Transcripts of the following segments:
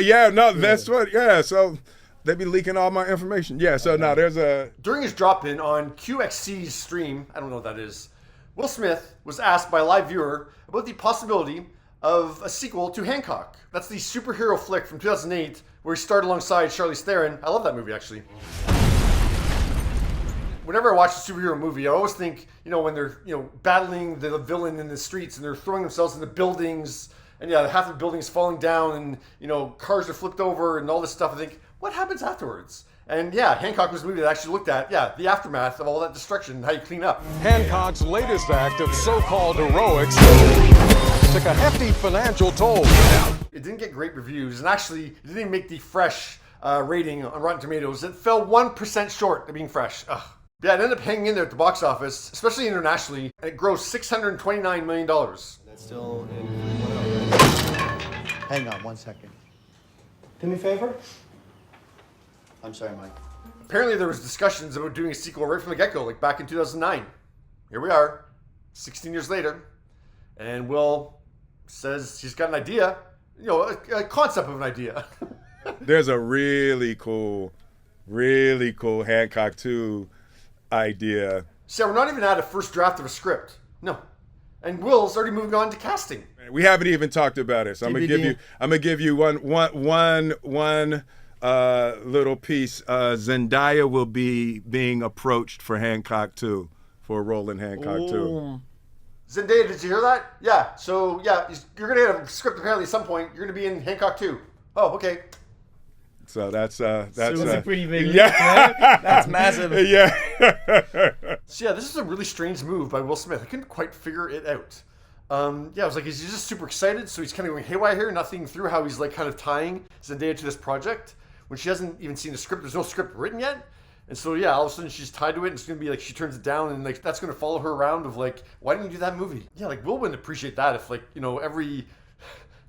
Yeah, no, that's what. Yeah, so they be leaking all my information. Yeah, so now there's a. During his drop-in on QXC's stream, I don't know what that is, Will Smith was asked by a live viewer about the possibility of a sequel to Hancock. That's the superhero flick from 2008 where he starred alongside Charlize Theron. I love that movie, actually. Whenever I watch a superhero movie, I always think, when they're, battling the villain in the streets and they're throwing themselves into buildings and half the building's falling down and, cars are flipped over and all this stuff. I think, what happens afterwards? And Hancock was a movie that actually looked at, the aftermath of all that destruction and how you clean up. Hancock's latest act of so-called heroics took a hefty financial toll. It didn't get great reviews, and actually, it didn't even make the fresh rating on Rotten Tomatoes. It fell 1% short of being fresh. Ugh. Yeah, it ended up hanging in there at the box office, especially internationally, and it grossed $629 million. That's still in... Hang on 1 second. Do me a favor? I'm sorry, Mike. Apparently there was discussions about doing a sequel right from the get-go, like back in 2009. Here we are, 16 years later, and Will says he's got an idea, a concept of an idea. There's a really cool Hancock 2 idea. See, we're not even at a first draft of a script. No. And Will's already moving on to casting. We haven't even talked about it, so I'm gonna give you one little piece. Zendaya will be being approached for Hancock 2, for a role in Hancock 2. Zendaya, did you hear that? Yeah. So you're gonna get a script apparently at some point. You're gonna be in Hancock 2. Oh, okay. So that's a pretty big yeah. That's massive. Yeah. So this is a really strange move by Will Smith. I couldn't quite figure it out. I was like, he's just super excited, so he's kind of going haywire here, not thinking through how he's like kind of tying Zendaya to this project when she hasn't even seen the script. There's no script written yet. And so all of a sudden she's tied to it, and it's gonna be like she turns it down, and like that's gonna follow her around of like, why didn't you do that movie? Yeah, like Will wouldn't appreciate that if like, every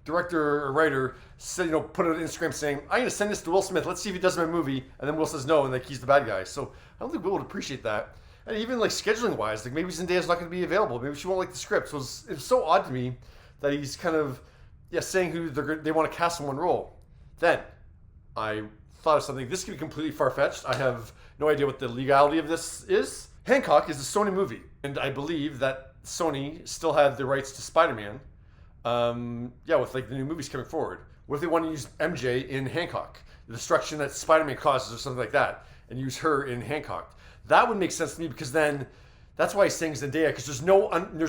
director or writer said, put it on Instagram saying, I'm gonna send this to Will Smith, let's see if he does my movie, and then Will says no, and like he's the bad guy. So I don't think Will would appreciate that. And even like scheduling wise, like maybe Zendaya's not gonna be available, maybe she won't like the script. So it's so odd to me that he's kind of saying who they want to cast in one role. Then I thought of something. This could be completely far-fetched. I have no idea what the legality of this is. Hancock is a Sony movie, and I believe that Sony still had the rights to Spider-Man. With like the new movies coming forward. What if they want to use MJ in Hancock? The destruction that Spider-Man causes or something like that, and use her in Hancock. That would make sense to me because then that's why he's saying Zendaya, because there's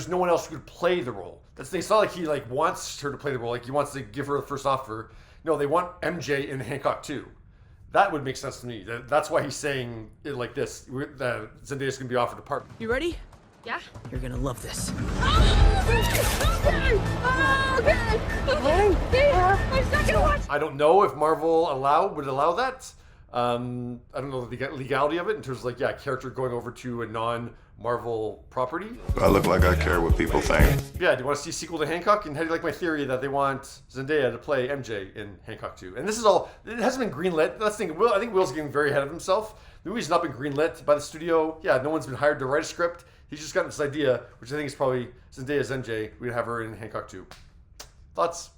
no one else who could play the role. That's the thing. It's not like he like wants her to play the role, like he wants to give her the first offer. No, they want MJ in Hancock too. That would make sense to me. That's why he's saying it like this. That Zendaya's going to be offered a part. You ready? Yeah. You're going to love this. I'm not gonna watch. I don't know if Marvel would allow that. I don't know the legality of it in terms of like, character going over to a non-Marvel property. I look like I care what people think. Yeah, do you want to see a sequel to Hancock? And how do you like my theory that they want Zendaya to play MJ in Hancock 2? And this is all, it hasn't been greenlit. That's the thing. I think Will's getting very ahead of himself. The movie's not been greenlit by the studio. Yeah, no one's been hired to write a script. He's just got this idea, which I think is probably Zendaya's MJ. We'd have her in Hancock 2. Thoughts?